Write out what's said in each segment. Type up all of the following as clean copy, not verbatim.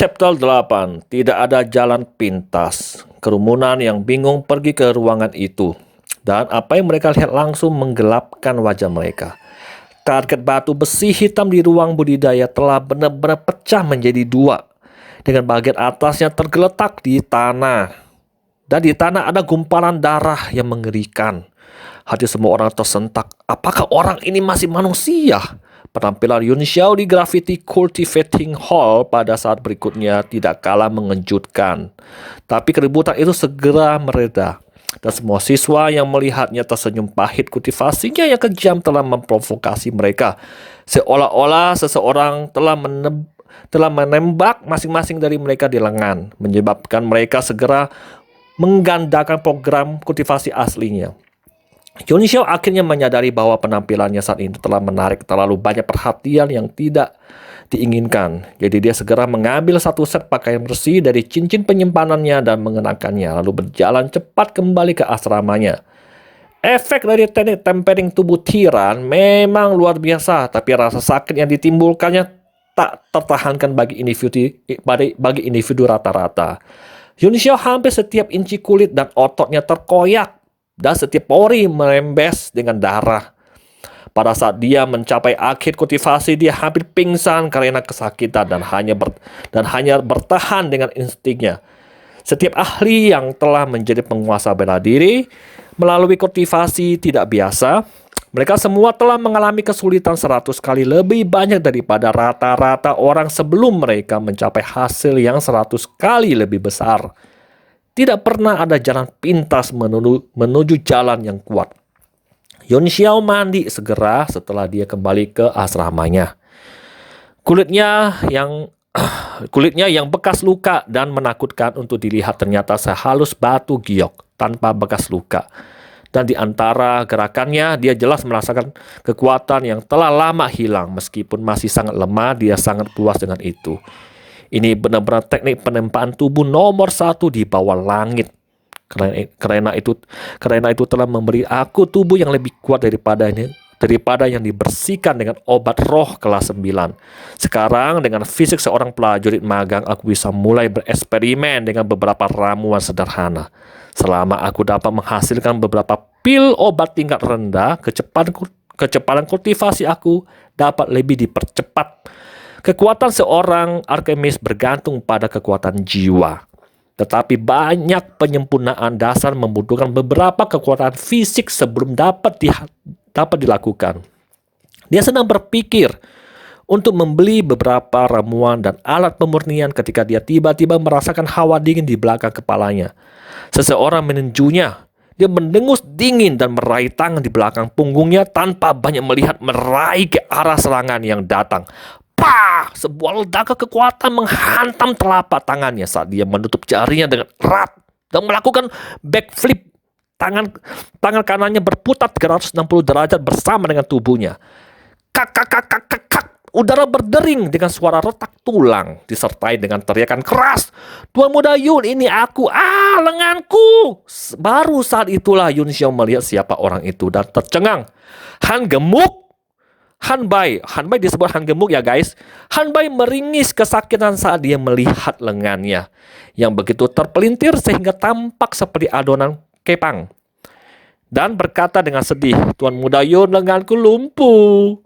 Chapter 8. Tidak ada jalan pintas. Kerumunan yang bingung pergi ke ruangan itu. Dan apa yang mereka lihat langsung menggelapkan wajah mereka. Target batu besi hitam di ruang budidaya telah benar-benar pecah menjadi dua. Dengan bagian atasnya tergeletak di tanah. Dan di tanah ada gumpalan darah yang mengerikan. Hati semua orang tersentak. Apakah orang ini masih manusia? Penampilan Yun Xiao di Graffiti Cultivating Hall pada saat berikutnya tidak kalah mengejutkan. Tapi keributan itu segera mereda. Dan semua siswa yang melihatnya tersenyum pahit. Kultivasinya yang kejam telah memprovokasi mereka. Seolah-olah seseorang telah menembak masing-masing dari mereka di lengan. Menyebabkan mereka segera menggandakan program kultivasi aslinya. Yun Xiao akhirnya menyadari bahwa penampilannya saat itu telah menarik terlalu banyak perhatian yang tidak diinginkan. Jadi dia segera mengambil satu set pakaian bersih dari cincin penyimpanannya dan mengenakannya, lalu berjalan cepat kembali ke asramanya. Efek dari teknik tempering tubuh tiran memang luar biasa, tapi rasa sakit yang ditimbulkannya tak tertahankan bagi individu rata-rata. Yun Xiao hampir setiap inci kulit dan ototnya terkoyak. Dan setiap pori merembes dengan darah. Pada saat dia mencapai akhir kultivasi, dia hampir pingsan karena kesakitan dan hanya bertahan dengan instingnya. Setiap ahli yang telah menjadi penguasa bela diri melalui kultivasi tidak biasa, mereka semua telah mengalami kesulitan 100 kali lebih banyak daripada rata-rata orang sebelum mereka mencapai hasil yang 100 kali lebih besar. Tidak pernah ada jalan pintas menuju jalan yang kuat. Yun Xiao mandi segera setelah dia kembali ke asramanya. Kulitnya yang bekas luka dan menakutkan untuk dilihat ternyata sehalus batu giok tanpa bekas luka. Dan di antara gerakannya, dia jelas merasakan kekuatan yang telah lama hilang. Meskipun masih sangat lemah, dia sangat puas dengan itu. Ini benar-benar teknik penempaan tubuh nomor 1 di bawah langit. Karena itu telah memberi aku tubuh yang lebih kuat daripada yang dibersihkan dengan obat roh kelas 9. Sekarang dengan fisik seorang prajurit magang, aku bisa mulai bereksperimen dengan beberapa ramuan sederhana. Selama aku dapat menghasilkan beberapa pil obat tingkat rendah, kecepatan kultivasi aku dapat lebih dipercepat. Kekuatan seorang alkemis bergantung pada kekuatan jiwa. Tetapi banyak penyempurnaan dasar membutuhkan beberapa kekuatan fisik sebelum dapat dilakukan. Dia sedang berpikir untuk membeli beberapa ramuan dan alat pemurnian ketika dia tiba-tiba merasakan hawa dingin di belakang kepalanya. Seseorang menunjuknya. Dia mendengus dingin dan meraih tangan di belakang punggungnya tanpa banyak meraih ke arah serangan yang datang. Pah! Sebuah ledakan kekuatan menghantam telapak tangannya saat dia menutup jarinya dengan erat dan melakukan backflip. Tangan kanannya berputar 360 derajat bersama dengan tubuhnya. Kak. Udara berdering dengan suara retak tulang disertai dengan teriakan keras. Tuan Muda Yun, ini aku. Lenganku. Baru saat itulah Yun Xiao melihat siapa orang itu dan tercengang. Han Gemuk. Han Bai disebut Han Gemuk ya guys. Han Bai meringis kesakitan saat dia melihat lengannya yang begitu terpelintir sehingga tampak seperti adonan kepang. Dan berkata dengan sedih, Tuan Muda Yun, lenganku lumpuh.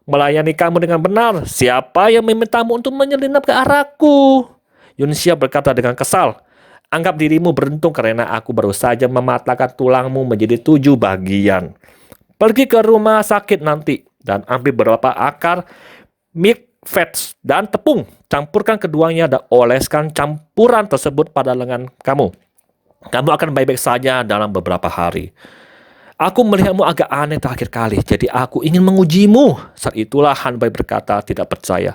Melayani kamu dengan benar. Siapa yang memintamu untuk menyelinap ke arahku? Yun Xiao berkata dengan kesal. Anggap dirimu beruntung karena aku baru saja mematahkan tulangmu menjadi 7 bagian. Pergi ke rumah sakit nanti dan ambil beberapa akar milk fats dan tepung. Campurkan keduanya dan oleskan campuran tersebut pada lengan kamu. Kamu akan baik-baik saja dalam beberapa hari. Aku melihatmu agak aneh terakhir kali, jadi aku ingin mengujimu. Saat itulah Han Bai berkata tidak percaya.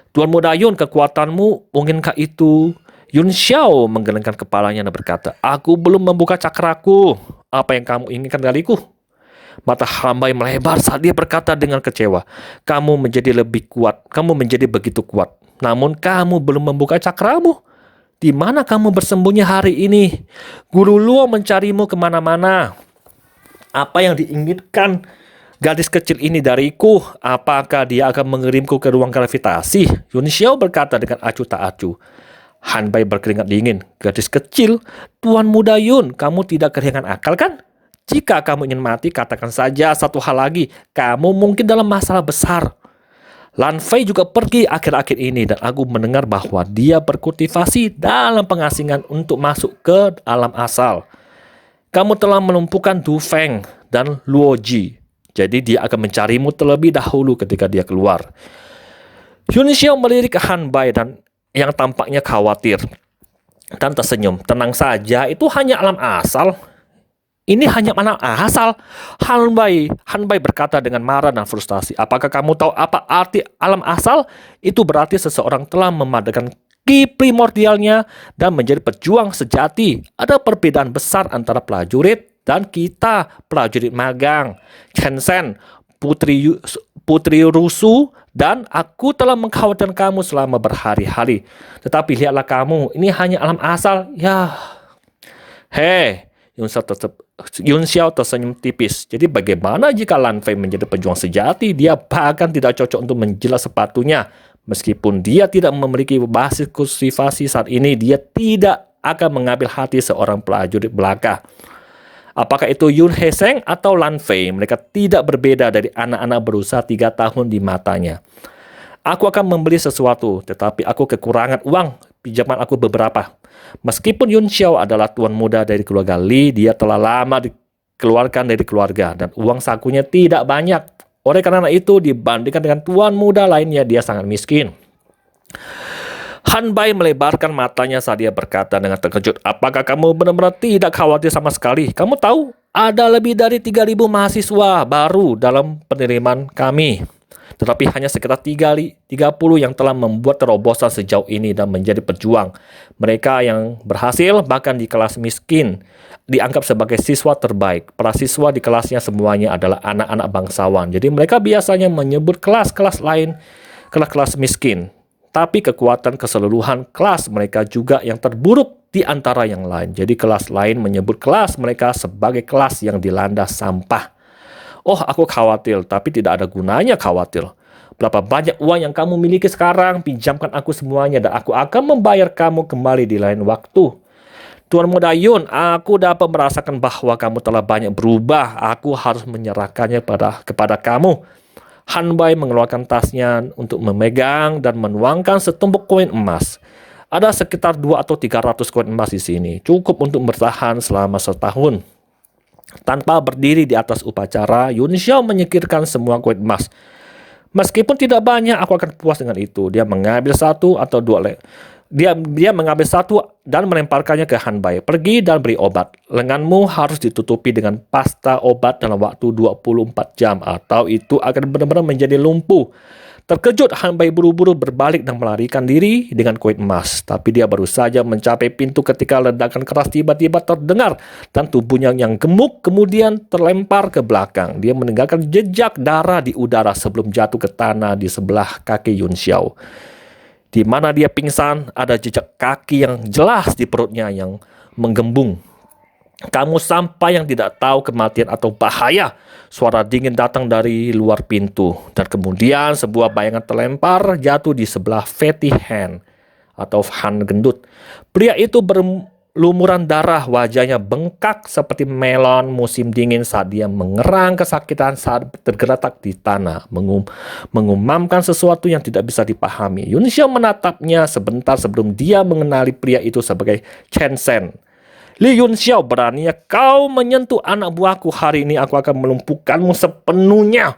Tuan Muda Yun, kekuatanmu, mungkinkah itu? Yun Xiao menggelengkan kepalanya dan berkata, aku belum membuka cakraku. Apa yang kamu inginkan dariku? Mata Han Bai melebar saat dia berkata dengan kecewa. Kamu menjadi lebih kuat. Kamu menjadi begitu kuat. Namun kamu belum membuka cakramu. Di mana kamu bersembunyi hari ini? Guru Luo mencarimu kemana-mana. Apa yang diinginkan Gadis kecil ini dariku, apakah dia akan mengirimku ke ruang gravitasi? Yun Xiao berkata dengan acuh tak acuh. Han Bai berkeringat dingin. Gadis kecil, Tuan Muda Yun, kamu tidak kehilangan akal kan? Jika kamu ingin mati, katakan saja satu hal lagi. Kamu mungkin dalam masalah besar. Lan Fei juga pergi akhir-akhir ini dan aku mendengar bahwa dia berkultivasi dalam pengasingan untuk masuk ke alam asal. Kamu telah melumpuhkan Du Feng dan Luo Ji. Jadi dia akan mencarimu terlebih dahulu ketika dia keluar. Yun Xiao melirik Han Bai dan yang tampaknya khawatir dan tersenyum. Tenang saja, itu hanya alam asal. Ini hanya alam asal. Han Bai berkata dengan marah dan frustasi. Apakah kamu tahu apa arti alam asal? Itu berarti seseorang telah memadamkan ki primordialnya dan menjadi pejuang sejati. Ada perbedaan besar antara prajurit dan kita, prajurit magang. Chen Sen, Putri Rusu, dan aku telah mengkhawatirkan kamu selama berhari-hari. Tetapi lihatlah kamu, ini hanya alam asal. Ya, hei, Yun Xiao tersenyum tipis. Jadi bagaimana jika Lan Fei menjadi pejuang sejati? Dia bahkan tidak cocok untuk menjilat sepatunya. Meskipun dia tidak memiliki basis kultivasi saat ini, dia tidak akan mengambil hati seorang prajurit belaka. Apakah itu Yun Heseng atau Lan Fei? Mereka tidak berbeda dari anak-anak berusia 3 tahun di matanya. Aku akan membeli sesuatu, tetapi aku kekurangan uang. Pinjaman aku beberapa. Meskipun Yun Xiao adalah tuan muda dari keluarga Li, dia telah lama dikeluarkan dari keluarga dan uang sakunya tidak banyak. Oleh karena itu, dibandingkan dengan tuan muda lainnya, dia sangat miskin. Han Bai melebarkan matanya saat dia berkata dengan terkejut, apakah kamu benar-benar tidak khawatir sama sekali? Kamu tahu, ada lebih dari 3.000 mahasiswa baru dalam penerimaan kami. Tetapi hanya sekitar 30 yang telah membuat terobosan sejauh ini dan menjadi pejuang. Mereka yang berhasil bahkan di kelas miskin dianggap sebagai siswa terbaik. Para siswa di kelasnya semuanya adalah anak-anak bangsawan. Jadi mereka biasanya menyebut kelas-kelas lain kelas-kelas miskin. Tapi kekuatan keseluruhan kelas mereka juga yang terburuk di antara yang lain. Jadi kelas lain menyebut kelas mereka sebagai kelas yang dilanda sampah. Oh, aku khawatir, tapi tidak ada gunanya khawatir. Berapa banyak uang yang kamu miliki sekarang, pinjamkan aku semuanya dan aku akan membayar kamu kembali di lain waktu. Tuan Muda Yun, aku dapat merasakan bahwa kamu telah banyak berubah. Aku harus menyerahkannya kepada kamu. Han Bai mengeluarkan tasnya untuk memegang dan menuangkan setumpuk koin emas. Ada sekitar 2 atau 300 koin emas di sini, cukup untuk bertahan selama setahun. Tanpa berdiri di atas upacara, Yun Xiao menyingkirkan semua koin emas. Meskipun tidak banyak, aku akan puas dengan itu. Dia mengambil 1 atau 2 Dia mengambil 1 dan melemparkannya ke Han Bai. Pergi dan beri obat. Lenganmu harus ditutupi dengan pasta obat dalam waktu 24 jam atau itu akan benar-benar menjadi lumpuh. Terkejut, Han Bai buru-buru berbalik dan melarikan diri dengan koin emas. Tapi dia baru saja mencapai pintu ketika ledakan keras tiba-tiba terdengar dan tubuhnya yang gemuk kemudian terlempar ke belakang. Dia meninggalkan jejak darah di udara sebelum jatuh ke tanah di sebelah kaki Yun Xiao. Di mana dia pingsan, ada jejak kaki yang jelas di perutnya yang menggembung. Kamu sampai yang tidak tahu kematian atau bahaya. Suara dingin datang dari luar pintu. Dan kemudian sebuah bayangan terlempar jatuh di sebelah Fatty Han atau Han gendut. Pria itu berlumuran darah, wajahnya bengkak seperti melon musim dingin saat dia mengerang kesakitan saat tergeletak di tanah, mengumamkan sesuatu yang tidak bisa dipahami. Yun Xiao menatapnya sebentar sebelum dia mengenali pria itu sebagai Chen Sen. Li Yun Xiao, beraninya kau menyentuh anak buahku, hari ini aku akan melumpuhkanmu sepenuhnya.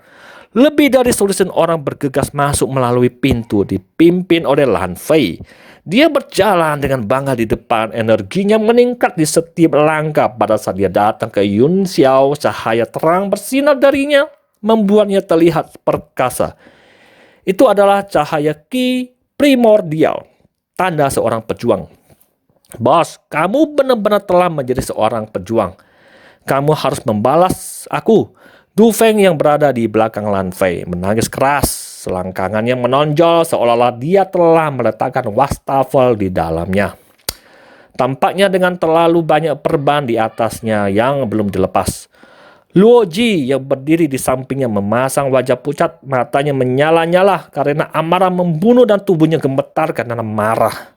Lebih dari selusin orang bergegas masuk melalui pintu dipimpin oleh Lan Fei. Dia berjalan dengan bangga di depan, energinya meningkat di setiap langkah. Pada saat dia datang ke Yun Xiao, cahaya terang bersinar darinya, membuatnya terlihat perkasa. Itu adalah cahaya ki primordial, tanda seorang pejuang. Bos, kamu benar-benar telah menjadi seorang pejuang. Kamu harus membalas aku. Du Feng yang berada di belakang Lan Fei menangis keras. Selangkangannya menonjol seolah-olah dia telah meletakkan wastafel di dalamnya. Tampaknya dengan terlalu banyak perban di atasnya yang belum dilepas. Luoji yang berdiri di sampingnya memasang wajah pucat, matanya menyala-nyala karena amarah membunuh dan tubuhnya gemetar karena marah.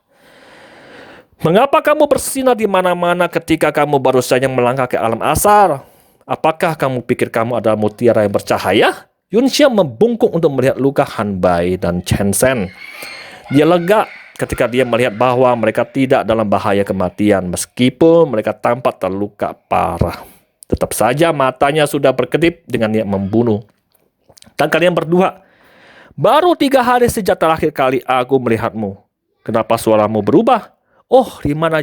Mengapa kamu bersinar di mana-mana ketika kamu baru saja melangkah ke alam asar? Apakah kamu pikir kamu adalah mutiara yang bercahaya? Yun Xiao membungkuk untuk melihat luka Han Bai dan Chen Zhen. Dia lega ketika dia melihat bahwa mereka tidak dalam bahaya kematian meskipun mereka tampak terluka parah. Tetap saja matanya sudah berkedip dengan niat membunuh. Dan kalian berdua, baru 3 hari sejak terakhir kali aku melihatmu. Kenapa suaramu berubah? Oh, di mana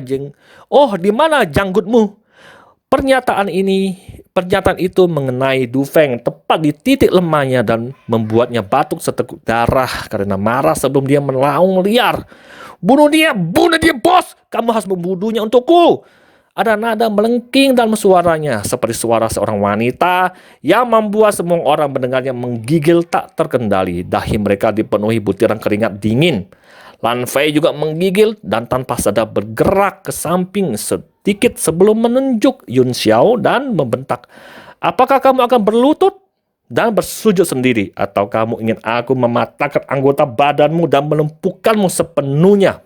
janggutmu? Pernyataan itu mengenai Du Feng tepat di titik lemahnya dan membuatnya batuk seteguk darah karena marah sebelum dia melaung liar. Bunuh dia, bos! Kamu harus membunuhnya untukku. Ada nada melengking dalam suaranya, seperti suara seorang wanita yang membuat semua orang mendengarnya menggigil tak terkendali. Dahi mereka dipenuhi butiran keringat dingin. Lan Fei juga menggigil dan tanpa sadar bergerak ke samping sedikit sebelum menunjuk Yun Xiao dan membentak, "Apakah kamu akan berlutut dan bersujud sendiri? Atau kamu ingin aku mematahkan anggota badanmu dan melumpuhkanmu sepenuhnya?"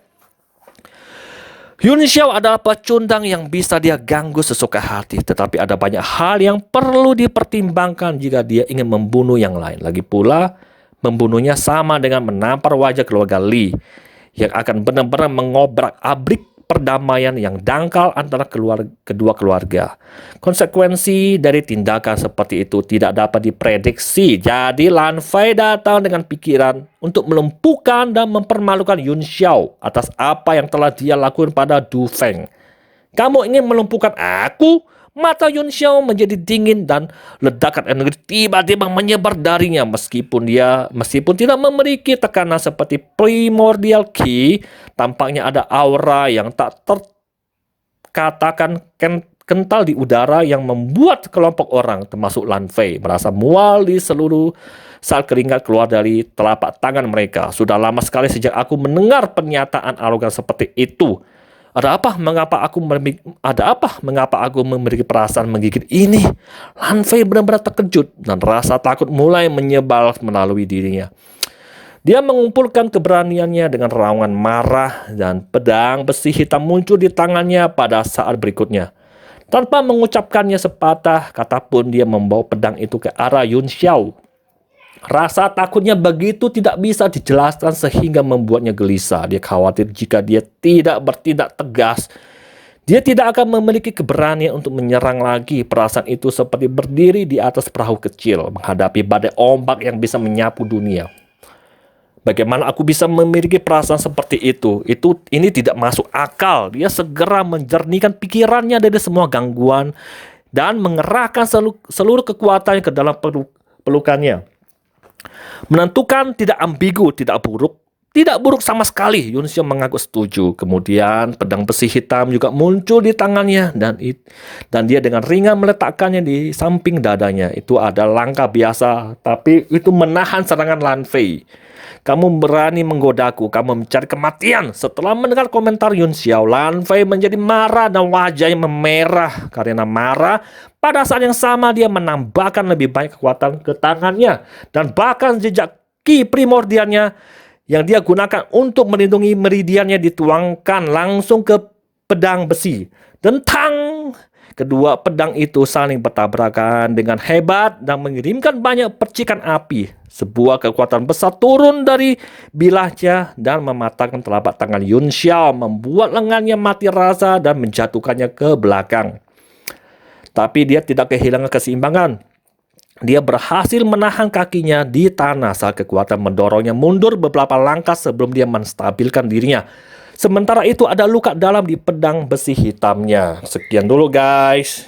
Yun Xiao adalah pecundang yang bisa dia ganggu sesuka hati, tetapi ada banyak hal yang perlu dipertimbangkan jika dia ingin membunuh yang lain. Lagi pula, membunuhnya sama dengan menampar wajah keluarga Li yang akan benar-benar mengobrak-abrik perdamaian yang dangkal antara kedua keluarga. Konsekuensi dari tindakan seperti itu tidak dapat diprediksi. Jadi Lan Fei datang dengan pikiran untuk melumpuhkan dan mempermalukan Yun Xiao atas apa yang telah dia lakukan pada Du Feng. Kamu ingin melumpuhkan aku? Mata Yun Xiao menjadi dingin dan ledakan energi tiba-tiba menyebar darinya meskipun tidak memiliki tekanan seperti primordial ki, tampaknya ada aura yang tak terkatakan kental di udara yang membuat kelompok orang termasuk Lan Fei merasa mual di seluruh saat keringat keluar dari telapak tangan mereka. Sudah lama sekali sejak aku mendengar pernyataan arogan seperti itu. Ada apa? Mengapa aku memiliki perasaan menggigit ini? Lan Fei benar-benar terkejut dan rasa takut mulai menyebal melalui dirinya. Dia mengumpulkan keberaniannya dengan raungan marah dan pedang besi hitam muncul di tangannya pada saat berikutnya. Tanpa mengucapkannya sepatah kata pun dia membawa pedang itu ke arah Yun Xiao. Rasa takutnya begitu tidak bisa dijelaskan sehingga membuatnya gelisah. Dia khawatir jika dia tidak bertindak tegas, dia tidak akan memiliki keberanian untuk menyerang lagi. Perasaan itu seperti berdiri di atas perahu kecil menghadapi badai ombak yang bisa menyapu dunia. Bagaimana aku bisa memiliki perasaan seperti itu? Ini tidak masuk akal. Dia segera menjernihkan pikirannya dari semua gangguan dan mengerahkan seluruh kekuatannya ke dalam pelukannya. Menentukan tidak ambigu, tidak buruk sama sekali. Yun Xiao mengaku setuju. Kemudian pedang besi hitam juga muncul di tangannya dan dia dengan ringan meletakkannya di samping dadanya. Itu adalah langkah biasa, tapi itu menahan serangan Lan Fei. Kamu berani menggodaku, kamu mencari kematian. Setelah mendengar komentar Yun Xiao, Lan Fei menjadi marah dan wajahnya memerah. Karena marah, pada saat yang sama dia menambahkan lebih banyak kekuatan ke tangannya. Dan bahkan jejak ki primordialnya yang dia gunakan untuk melindungi meridiannya dituangkan langsung ke pedang besi. Dentang! Kedua pedang itu saling bertabrakan dengan hebat dan mengirimkan banyak percikan api. Sebuah kekuatan besar turun dari bilahnya dan mematahkan telapak tangan Yun Xiao, membuat lengannya mati rasa dan menjatuhkannya ke belakang. Tapi dia tidak kehilangan keseimbangan. Dia berhasil menahan kakinya di tanah saat kekuatan mendorongnya mundur beberapa langkah sebelum dia menstabilkan dirinya. Sementara itu ada luka dalam di pedang besi hitamnya. Sekian dulu guys.